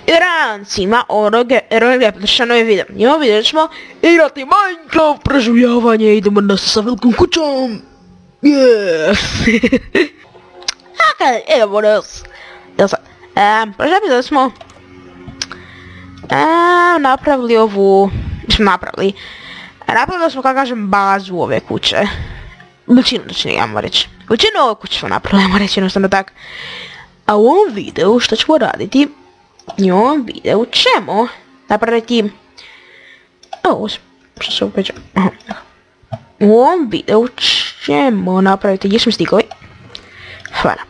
I rancima onog lijepo novi video. I ovo video ćemo igrati Minecraft preživljavanje, idemo na sa velikom kućom. Yeah. Ok, evo nas. Prošli epizod smo napravili ovu, napravili smo, kako kažem, bazu ove kuće. Većinu točnije, ajmo reći. Većinu ove kuće smo napravili, ajmo reći jednostavno tak. A u ovom videu što ćemo raditi, i u ovom videu ćemo napraviti... što se upeđa? U ovom videu ćemo napraviti... Gdje su mi stikovi? Hvala.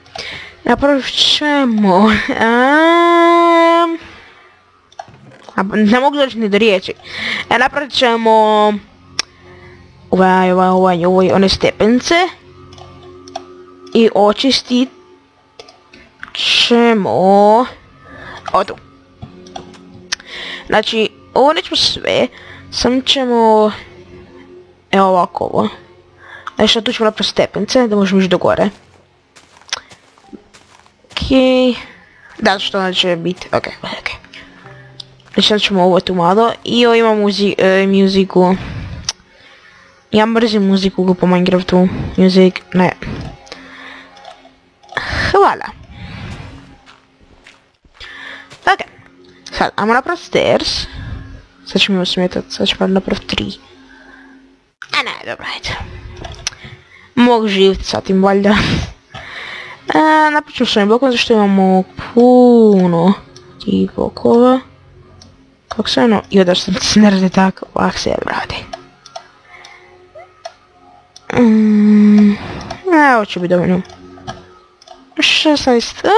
Napravit ćemo... ne mogu doći ni do riječi. Napravit ćemo... one stepence. I očistit ćemo... Ovo tu. Znači, ovo nećemo sve. Samo ćemo... Evo ovako ovo. Znači, tu ćemo napraviti stepence da možemo ići do gore. Okej. Da, što će biti. Okej. Znači, sad ćemo ovo tu malo. I ovo ima muziku. Ja mrzim muziku po Minecraftu. Ne. Hvala. Ok. Sad, ajmo napraviti stairs. Sad ćemo smetat, sad ćemo napraviti 3. A ne, dobro, ajde. Mogu živjeti sa tim, valjda. Napravit ćemo s ovim blokom, zašto imamo puno tih blokova. Kako se ono... Jo, da sam se ne radi tako, ovak se radi. Ovo će biti dovoljno. 16...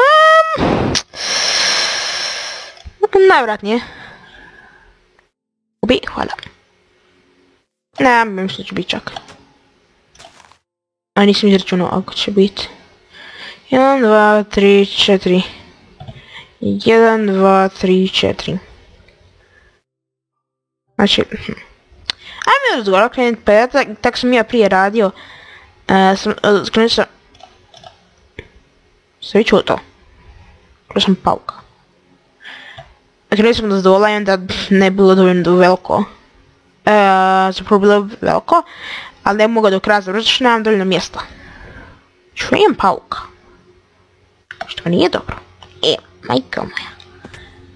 najvratnije. Ubi, hvala. Ne, mislim da će biti čak. A nisam izračunao ako će biti. 1, 2, 3, 4. 1, 2, 3, 4. Znači... Ajme razgovor krenuti, pa ja tak sam ja prije radio. Skrenut sam... Sve vi čuo to? Krenut sam pauka. Krenut sam da zdola i onda ne bilo dovoljno veliko. Zapravo bilo veliko, ali ne mogu do kraja završiti što nemam dovoljno mjesta. Čujem pauka. Što nije dobro. Majko moja.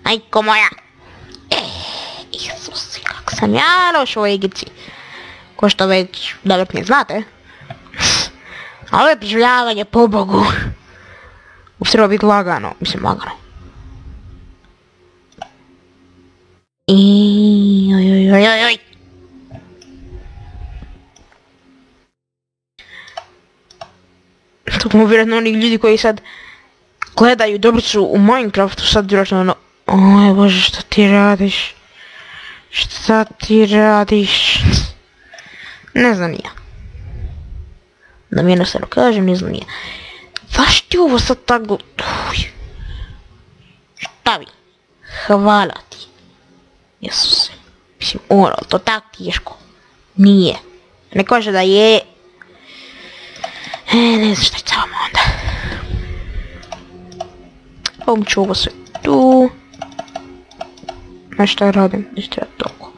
Majko moja. Isusi, kako sam ja loš u ovoj igrici. Ko što već dobro ne znate. Ovo je preživljavanje, po Bogu. Treba biti lagano, mislim lagano. Ojojojojoj. To mu vjerojatno onih ljudi koji sad gledaju, dobro su u Minecraftu, sad vjerojatno ono... Oj Bože, što ti radiš? Šta ti radiš? Ne znam ja. Da mi jednostavno kažem, ne znam ja. Zašto ti ovo sad tako... Šta vi? Hvala ti. Jesuse. Mislim, ono, to tako teško. Nije. Ne kaže da je... ne znam šta će samo onda. Ovom ću ovo sve tu. Znaš šta radim? Ništa ja toliko.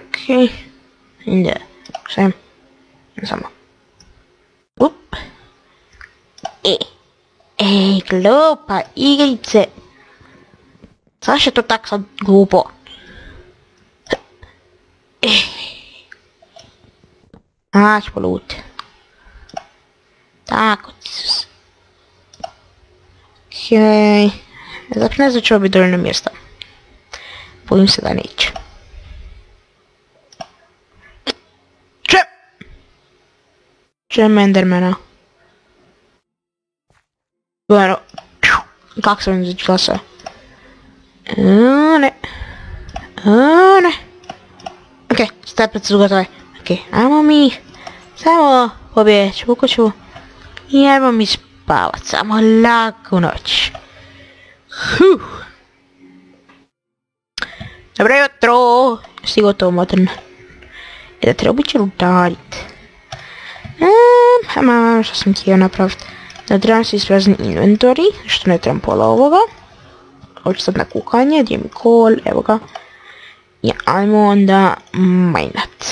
Okej. Ne. Sve. Samo. Up. Ej, glupa igrice. Zašto je to tak sad glupo? Ću poluti. Tako ti su. Okej. Zapravo ne znam će ovo biti dovoljno mjesta. Bojim se da neće. Čem Endermana. Bueno. Kako sam izaći glasa? Ne. Okej, stepnice su gotove. Okej, ajmo mi samo pobjeći u kuću. I ajmo mi spavat, samo laku noć. Dobro jutro. Si gotovo modern. I da treba će udarit. Što sam htio napraviti? Trebam se isprazni inventory, što ne trebam pola ovoga. Hoću sad na kukanje, gdje mi kol, evo ga. I ajmo onda majnat.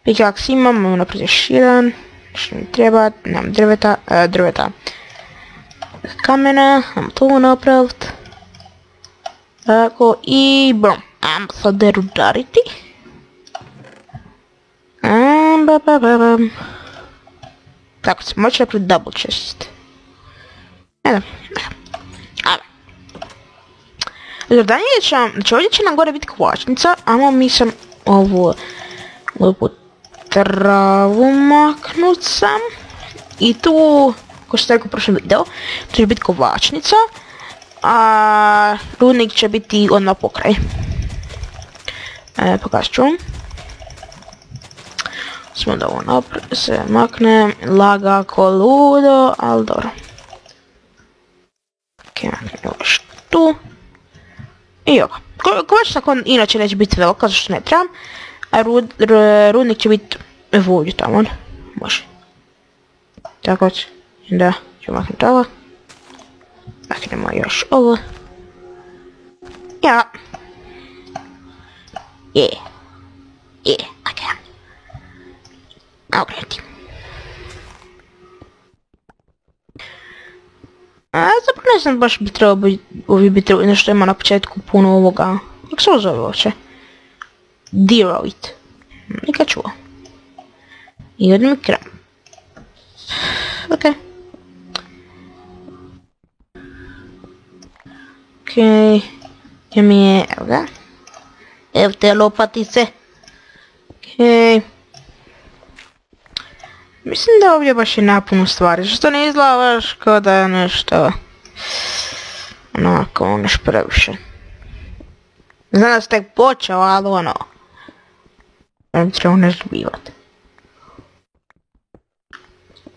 Pikaks imamo naprijed još jedan. Što mi treba, nemam drveta. Kamena, ajmo to napravit. Tako i bom, ajmo sad rudariti. Tako se moći napraviti double chest. Ajde. Znači ovdje će nam gore biti kvačnica, ajmo mi sam ovu travu maknut sam. I tu, ko što ste rekao u prošlom videu, tu će biti kovačnica, a rudnik će biti odmah pokraj. Pokazat ću vam. Smo da ovo se makne, laga ko ludo, ali dobro. Ok, maknem ovo još tu. I ovo. Kovačnica inače neće biti velika, zašto ne trebam. A rudnik će biti volju tamo. Može. Tako da ću maknuti ovo. Maknemo još ovo. Ja. Ok. Okrenuti. Zapravo ne znam baš bi trebalo nešto ima na početku puno ovoga. Kako se ovo zove uopće? Deroid. Nikad čuo. I odmah mi kram. Ok. Gdje mi je, evo ga. Evo te lopatice. Ok. Mislim da ovdje baš je napuno stvari, što ne izgleda baš kao da je nešto onako nešto previše. Znam da se tek počeo, ali ono, ne bi trebao nešto bivati.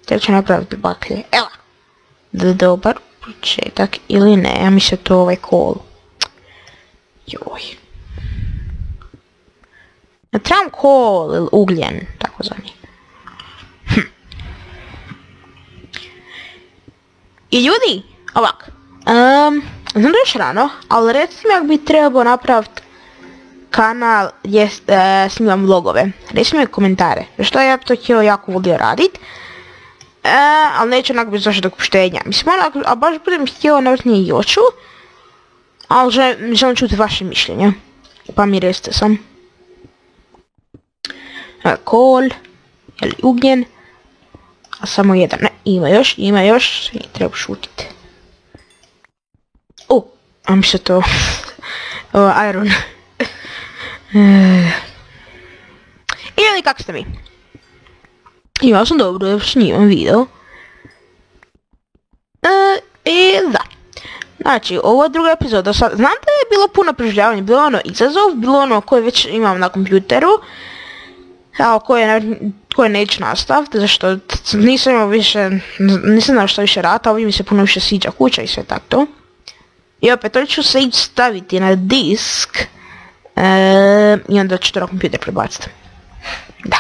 Te ću napraviti baklje, evo, dobar početak ili ne, ja mislim to ovaj kol. Joj. Ja trebam kol ili ugljen, tako zvani. I ljudi, ovak, znam da još rano, ali recite mi ako bi trebao napraviti kanal gdje snimam vlogove. Recite mi komentare, što ja to htio jako volio radit. Ali neću onako bez došli do dopuštenja. Mislim onako, a baš budem htio navrtnije i hoću. Ali želim čuti vaše mišljenje. Pa mi recite sam. Kol, ili ugljen. A samo jedan, ne, ima još, i treba šutiti. A mi se to, iron. Ili kak ste mi? Ja sam dobro, ja snimam video. I da. Znači, ovo je druga epizoda, znam da je bilo puno preživljavanja, bilo ono izazov, bilo ono koje već imam na kompjuteru. A koje neću nastaviti, zašto nisam imao više, nisam znao što više rata, ovdje mi se puno više sviđa kuća i sve tako to. I opet, to ću se ići staviti na disk i onda ću to na kompjuter prebaciti. Da.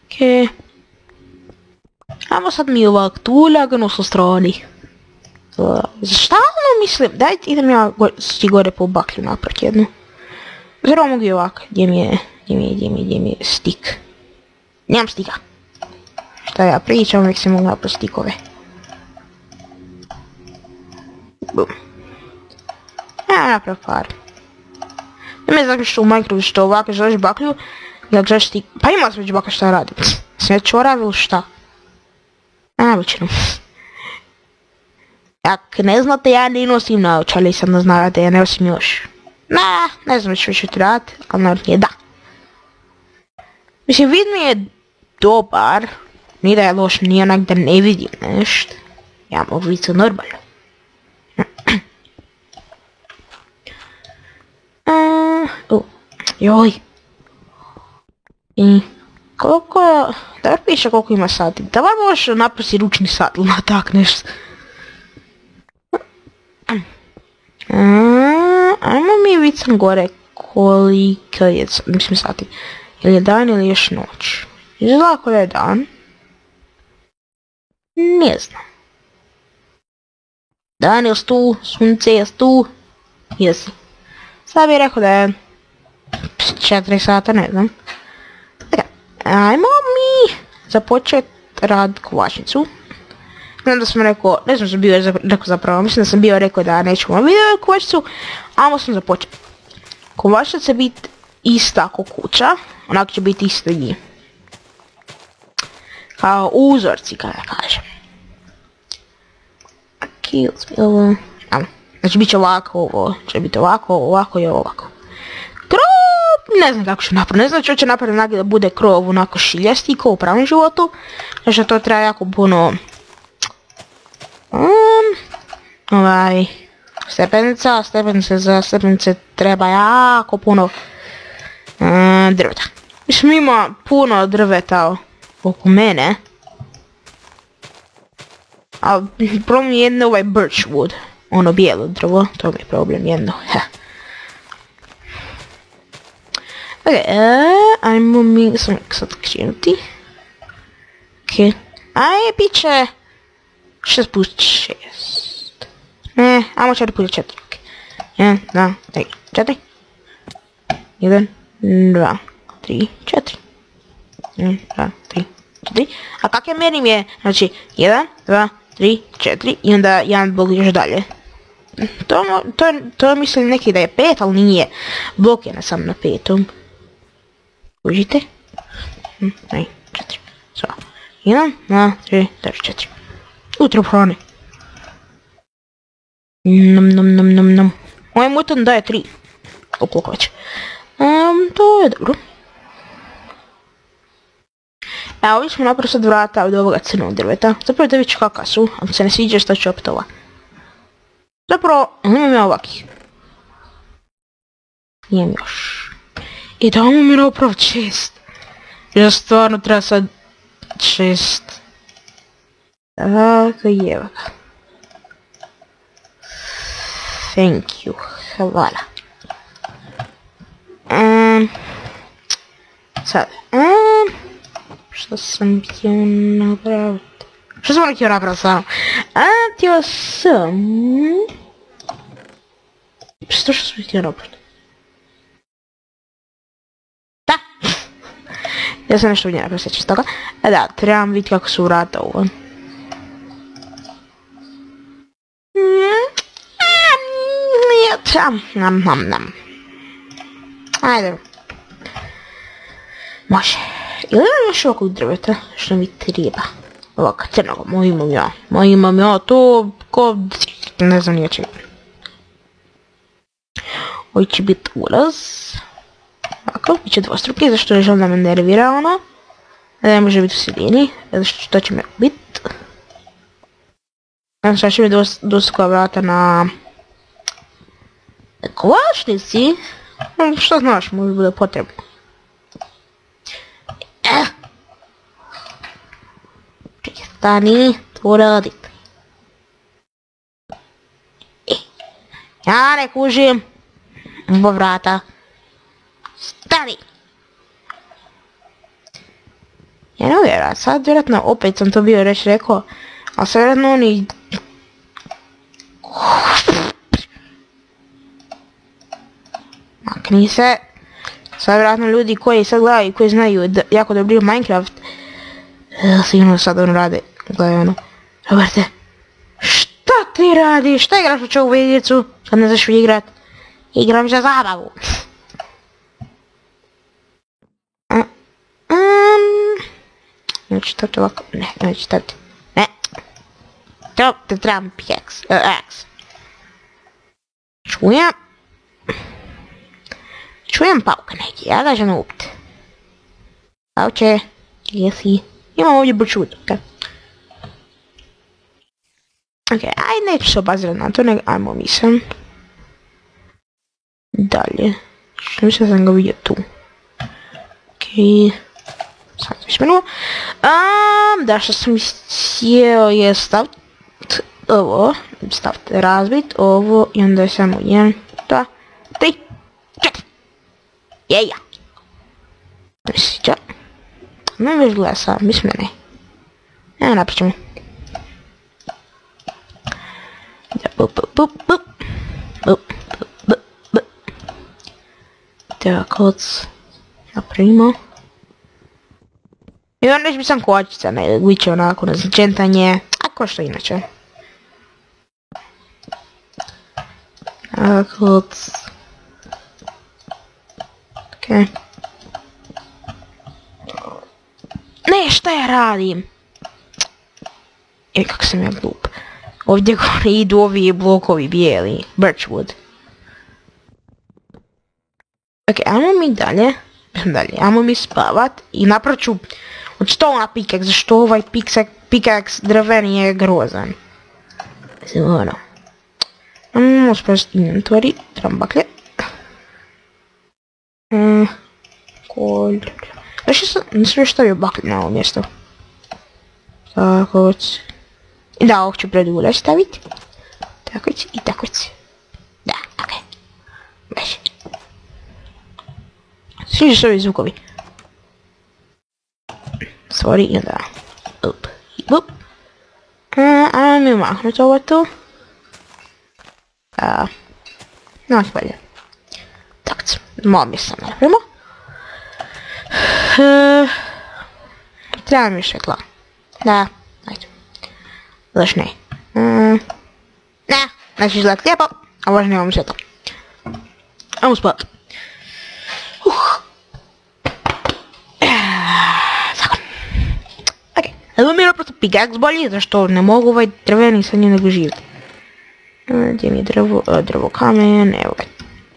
Ok. Ajmo sad mi ovak tu lagano sa strani. Šta ono mislim? Dajte idem ja gore po baklju napravit jednu. Zero mogu i ovak, gdje mi je stik. Nemam stika. Šta ja pričam, uvijek se mogu napraviti stikove. Bum. Ja napravim par. Ne me znači što u Minecraftu što ovako želiš baklju, da želiš stik. Pa ima se već baka šta radi. Sve čorav ili šta? Najvećinu. Ako ne znate, ja ne nosim naočale, sad ne znate, ja ne nosim još. Ne znam što ću ti raditi, ali naravno je da. Mislim, vid mi je dobar, nije da je loš, nije onak da ne vidim nešto. Ja mogu vidjeti normalno. Joj. I koliko, da piše koliko ima sati, da vam možeš naprosti ručni sat ili na tak nešto. Ajmo mi vidjeti sam gore koliko je, mislim sati, ili je dan ili još noć. Izgleda ako je dan. Ne znam. Dan je tu, sunce je tu. Jesi. Sad bih rekao da je 4 sata, ne znam. Dakle, ajmo mi započet rad kovačnicu. Znam da sam rekao, ne znam što sam bio rekao zapravo, mislim da sam bio rekao da nećemo video kovačnicu, ajmo sam započet. Kovačnica će biti ista ako kuća, onako će biti isto i kao uzorci, kada kažem. Ok, uzmi ovo. Znači bit će ovako, ovo će biti ovako, ovako i ovako. Krov, ne znam kako ću napraviti, ne znam što će napraviti da bude krov onako šiljasti kao u pravom životu. Znači to treba jako puno stepenice treba jako puno drveta. Mislim ima puno drveta oko mene. Ali problem je jedno ovaj birch wood. Ono bijelo drvo, to mi je problem jedno. Ok, ajmo mi sad krenuti. Ok, aj bit će 6 plus 6. Ne, ajmo 4 plus 4. Ok, 1, 2, 3, 4. 1, 2, 3, 4. 1, 2, 3, 4. A kak ja mjerim je, znači 1, 2, 3, 4 i onda jedan blok još dalje. To mislim neki da je 5, ali nije. Blok je na sam na 5. Užite. 3, 4. So. 1, 2, 3, 4. Utro hrane. Nom. Ovaj mutan daje 3. Koliko već. To je dobro. Evo ovdje smo naprosto sad vrata od ovoga crnog drveta. Zapravo da vidjeti kakva su, ako se ne sviđa što ću opet ova. Zapravo, imam ja ovakih. Imam još. I damo mi napravo 6. Ja stvarno treba sad 6. Tako je ga. Thank you. Hvala. Sad. Što sam htio napraviti? Što sam htio napraviti stvarno? Htio sam... Što sam htio napraviti? Da! Ja sam nešto ovdje napraviti sjećam toga. Da, trebam vidjeti kako su vrata ovo. Nam. Ajde. Može. Ili imam još ovakvog drveta što mi treba? Ovaka crnoga, moj imam ja, to ko... ne znam nije čega. Ovo će biti ulaz. Ovako, bit će dvostruki, zašto ne želim da me nervira ono. Da ne može biti u sredini, zašto to će me biti. Znam šta će mi dosta vrata na... kovačnici. Što znaš, može bude potrebno. Stani, to radit. Ja ne kužim. Bo vrata. Stani. Ja ne vjerujem, sad vjerojatno opet sam to bio rekao, a sad vjerojatno oni... Makni se. Sad vjerojatno ljudi koji sad gledaju i koji znaju jako dobro Minecraft, sigurno sad ono rade, gledaj ono. Roberte, šta ti radiš? Šta igraš u čovu igricu? Kad ne znaš igrat? Igram za zabavu. Neću staviti ovako, ne, neću staviti. Ne. To te trebam X. Čujem pauka neki, ja ga žem upiti. Pauče, gdje si? Imam ovdje bučut, ok. Ok, aj neću se obazirati na to, nego ajmo mislim. Dalje. Što mislim da sam ga vidio tu. Ok. Sad se išmenuo. Da što sam htio je staviti ovo. Staviti razbit ovo i onda je samo 1, 2, 3, 4. Jeja. Ne sviđa. Ne već gleda sad, mislim da ne. Evo napričamo. Tako, napravimo. I onda neće biti sam kočica, ne, biće onako naznačentanje, ako što inače. Tako, okej. Ne, šta ja radim? Kako sam ja glup. Ovdje gore idu ovi blokovi bijeli, birchwood. Ok, ajmo mi dalje, ajmo mi spavat i napravit ću od stona pickaxe, zašto ovaj pickaxe drveni je grozan. Mislim, ono. Ajmo spraziti inventory, trebam baklje. Nisam još stavio baklje na ovo mjesto. Tako, da, ovog ću predulje staviti. Tako i tako. Da, okej. Beži. Sviđu se ovi zvukovi. Sorry, i onda... Up. Ajmo mi maknuti ovo tu. No, bolje. Tako, malo mi sam napravimo. Treba mi još svjetla. Da, ajde. Zaš ne. Ne, neće izgledat lijepo, a možda nemam svjetlo. Ajmo spat. Zakon. Ok, evo mi je naprosto pickaxe bolji, zašto ne mogu ovaj drveni sa njim nego živjeti. Gdje mi je drvo kamen, evo ga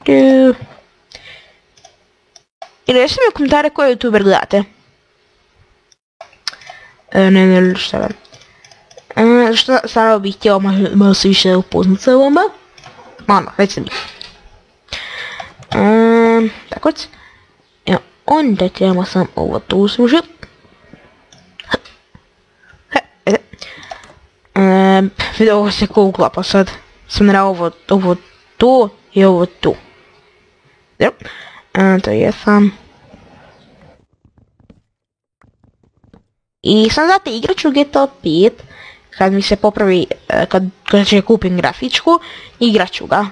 tu. I recite mi u komentare koji youtuber gledate. Ne, šta vam. Što sada bih htjela malo se više upoznat sa vama. Ono, recite mi. Tako. Evo, onda trebamo sam ovo tu služiti. Vidio, ovo se ko uklapa sad. Sam naravno ovo tu i ovo tu. To je sam. I sam znate, igrat ću GTA 5 kad mi se popravi, kad će kupim grafičku, igrat ću ga.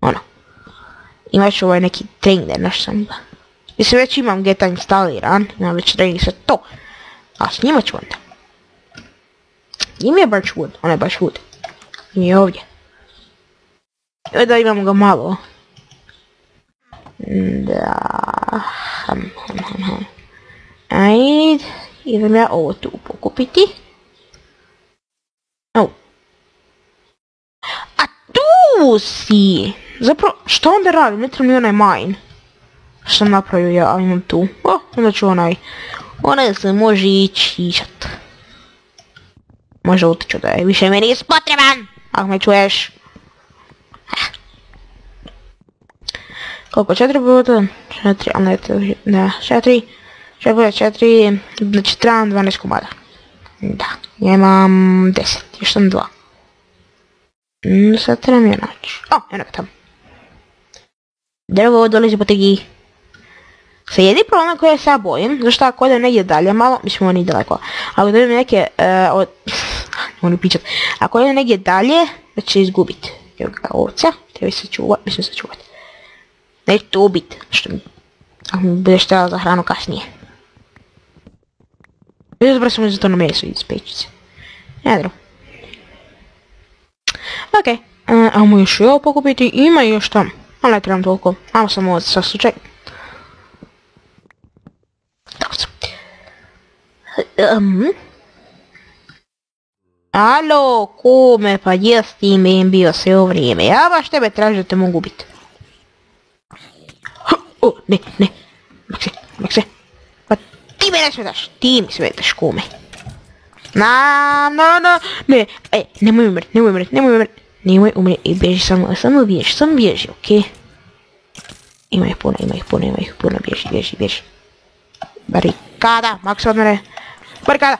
Ono. Imat ću ovaj neki trainer, nešto sam ga. Mislim, već imam GTA instaliran, imam već trainer sa to. A snimat ću onda. Gdje mi je birchwood? Ono je baš wood. Nije ovdje. Evo da imamo ga malo. Da. Ajde. Idem ja ovo tu pokupiti. A tu si! Zapravo, što onda radim? Ne treba mi onaj mine. Što sam napravio ja, imam tu. Onda ću onaj se može ići išat. Može utiću da je više meni potreban, ako me čuješ. Koliko? 4 puta? 4, ali ne, 4. 4 puta 4, znači trebam 12 komada. Da, ja imam 10, još sam 2. Sad trebam je naći. Eno ga tamo. Drvo dolazi po tegi. Sad jedni problem koji se ja bojim, zašto ako odem negdje dalje malo, mislim ovo nije daleko, ako dobijem neke, moram pričat, ako odem negdje dalje, da će izgubit. Evo ga ovca, treba se čuvat, mislim se čuvat. Neću to ubit, što mi, ako mi budeš trebala za hranu kasnije. Zapravo sam za to na meso iz pečice. Jedro. Okej, ajmo još i ovo pokupiti, ima još tamo, ali ne trebam toliko, ajmo samo ovo sa slučaj. Alo, kume, pa gdje s time bio sve ovo vrijeme? Ja baš tebe tražim da te mogu ubiti. Ne. Mek se. Pa ti me ne smetaš, ti mi smetaš, kume. Ne. Nemoj umret. Nemoj umret i bježi samo bježi, okej? Ima ih puno, bježi. Barikada, Max odmere. Barikada.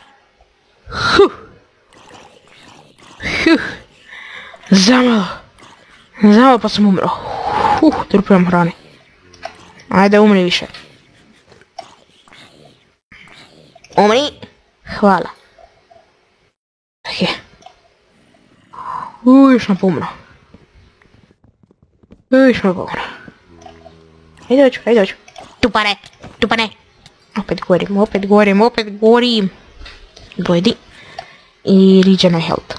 Zamalo pa sam umro. Trupim hrane. Ajde, umri više. Umri. Hvala. Ok. Još sam pomno. Još sam pomno. Hajde dođu. Tupane. Opet gorim. Dojdi. I regenerate health.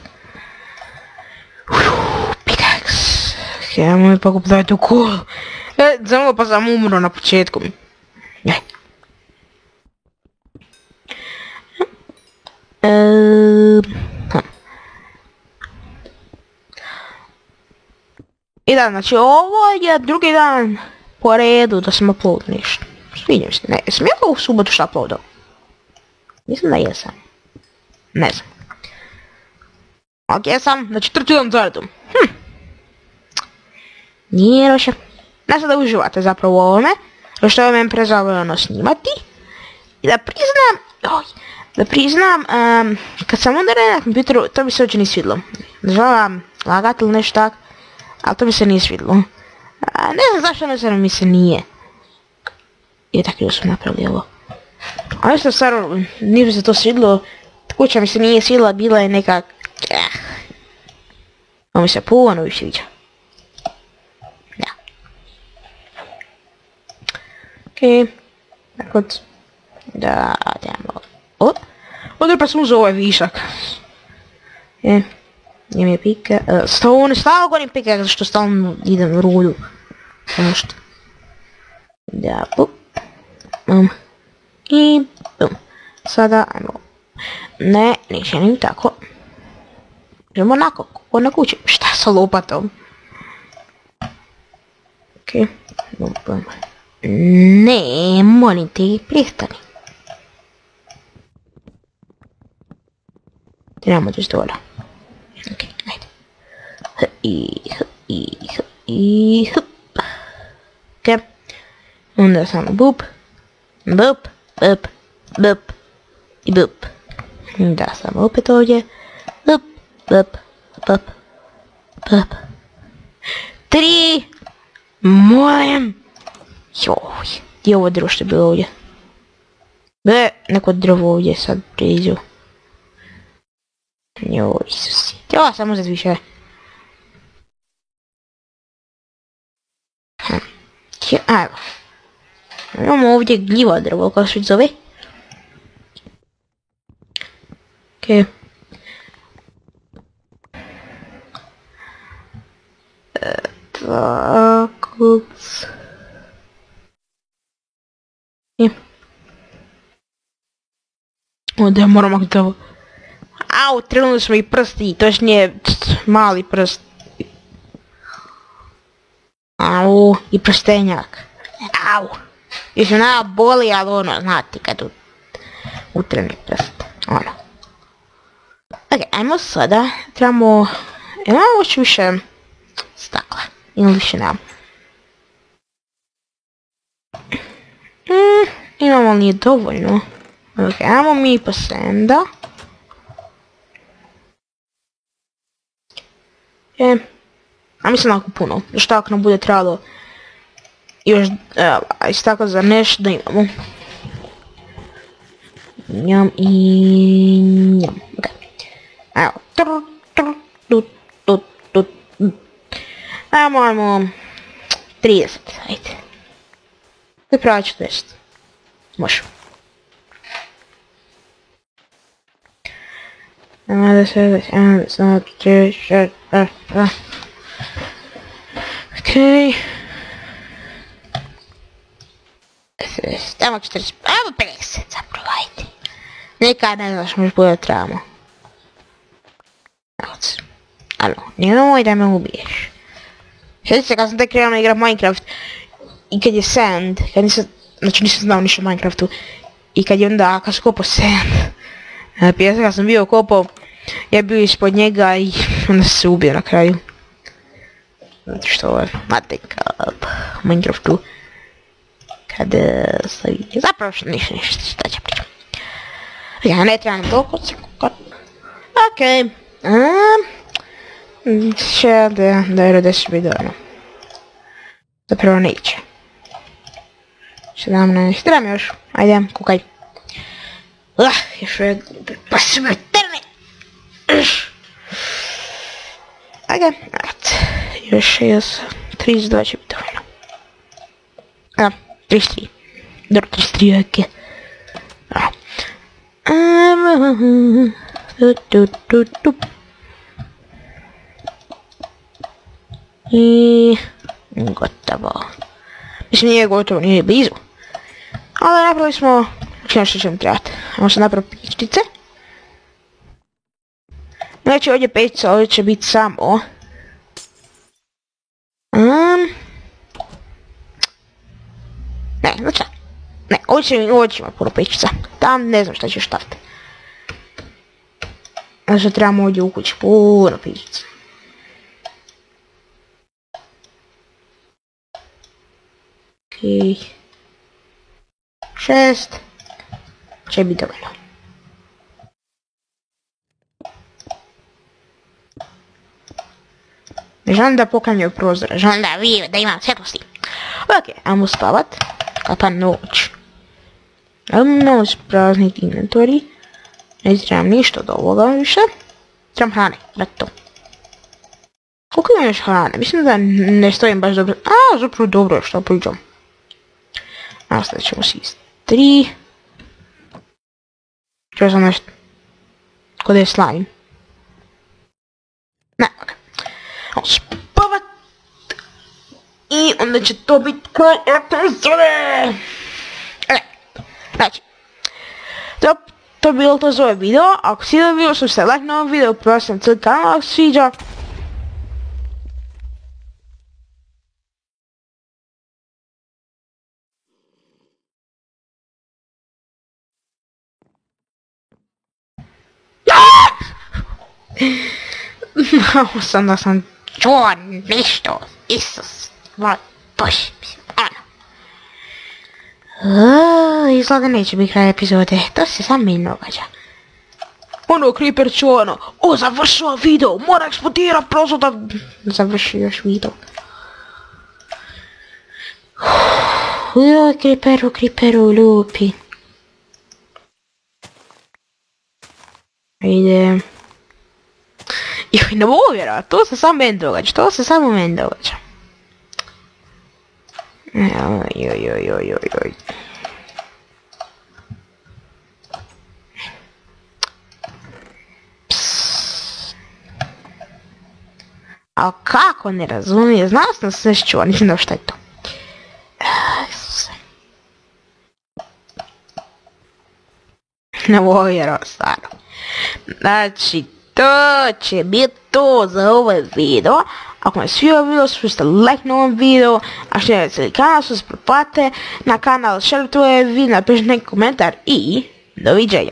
Pickaxe. Ajmo mi pa kupiti tu kolu. Zamalo pa sam umro na početku. I da, znači ovo je drugi dan po redu da sam upload nešto. Sviđam se, ne, sam ja u subotu što uploadao? Mislim da jesam. Ne znam. Ok, jesam, znači četvrti dan za redom. Nije loše. Ne znam da uživate zapravo u ovome, što je meni prezavljeno snimati. I da priznam, kad sam udario na kompjuteru, to mi se uopće nije svidlo. Ne želim lagati ili nešto tak, ali to mi se nije svidlo. Ne znam zašto mi se nije. I tako sam napravili ovo. A nešto stvarno, nije mi se to svidlo, kuća mi se nije svidla, bila je nekak... Ovo mi se puno više sviđa. Da. Okej. Tako da, dajmo... Ovdje pa sam uzeo ovaj višak. Nije mi je pika... Stavo govorim pika, zašto stalno idem u rudu. Samo što... Da, bup. I bum. Sada, ajmo. Ne, neće nim tako. Idemo onako, kako na kući. Šta sa lopatom? Okej. Bum. Ne, molim te, prestani. Trebamo doći do voda. Okej, ajde. I hup. Okej. Onda samo bup. Bup. I bup. Da, samo opet ovdje. Bup. 3. Molim. Joj, gdje je ovo drvo što je bilo ovdje? Neko drvo ovdje sad priđu. Joj, Isusi. Treba samo uzeti više. Evo. Imamo ovdje gljiva drvo, kako se zove. Okej. Tako. Ovdje moram maknuti ovo. Au, trenuli smo i prsti, točnije mali prst. Au, i prstenjak. Au. Još ona boli, ali ono, znate kad utreni prst. Ono. Ok, ajmo sada, trebamo... Imamo još više stakla. Ili više nemam. Imamo li nije dovoljno. Ok, ajmo mi pa senda. A mislim ako puno, još tako nam bude trebalo još, isto tako za nešto da imamo. Njam i njam, ok. Evo, ajmo 30, ajde. I pravi 40. Može. Okej. Tamo 40, ajmo 50 zapravo, ajde. Nekad ne znaš, možda bude trebamo. Alo, nemoj da me ubiješ. Sjećam se kad sam tek krenuo igrat Minecraft i kad je sand, kad nisam znao ništa o Minecraftu i kad je onda, kad sam kopao sand, pijesak kad sam bio kopao, ja bio ispod njega i onda se ubio na kraju. Zato što ovo je matek u Minecraftu kad stavi, zapravo što ništa šta će pričam. Ja ne trebam toliko sekund. Okej. Će da je 10 video. Zapravo neće. 17, trebam još. Ajde, kukaj. Još uvijek, pa se me trne. Ajde, još 32 će biti dovoljno. 33. Dobro, 33, ok. I gotovo. Mislim, nije gotovo, nije blizu. Ali napravili smo što će nam trebati. Ajmo se napraviti pećnice. Znači ovdje pećica, ovdje će biti samo... Ne, znači... Ne, ovdje će imati puno pećica. Tam ne znam šta ćeš staviti. Znači trebamo ovdje u kući puno pećica. Okej. 6. Će biti dovoljno. Ne želim da poklanjaju prozore, želim da vidim da imam svjetlosti. Ok, ajmo spavat. Kapa noć. Ajmo isprazniti inventori. Ne trebam ništa od ovoga više. Trebam hrane, to. Koliko imam još hrane? Mislim da ne stojim baš dobro. Zapravo dobro je što pričam. Nastavit ćemo si iz 3. Čuo sam nešto. Kod je slime. Ne, ok. Ajmo spavat. I onda će to biti kraj epizode. Znači. To je bilo to za ovaj video. Ako si da video, slušajte like na ovom videu, prosim cijeli kanal ako se sviđa. Znao sam da sam čuo nešto. Isus, moj Bože, mislim, izgleda neće biti kraj epizode, to se sam meni događa. Creeper ću završio video, mora eksplodira prosto da završi još video. Creeperu, lupi. Ajde. Ne mogu vjerovati, to se samo meni događa, Oj. A kako ne razumije, znao sam da se nešto čuva, nisam da šta je to. Ne mogu vjerovati, stvarno. Znači, to će biti to za ovaj video. Ako vam je sviđao video, spustite like na ovom videu, a što je cijeli kanal, se pretplatite na kanal, šerite ovaj video, napišite neki komentar i doviđenja.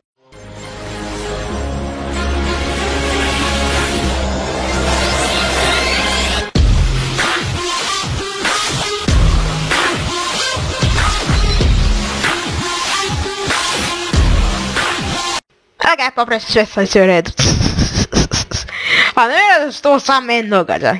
Ok, popravim sve u redu. Pa ne vjerujem da se to sam meni događa.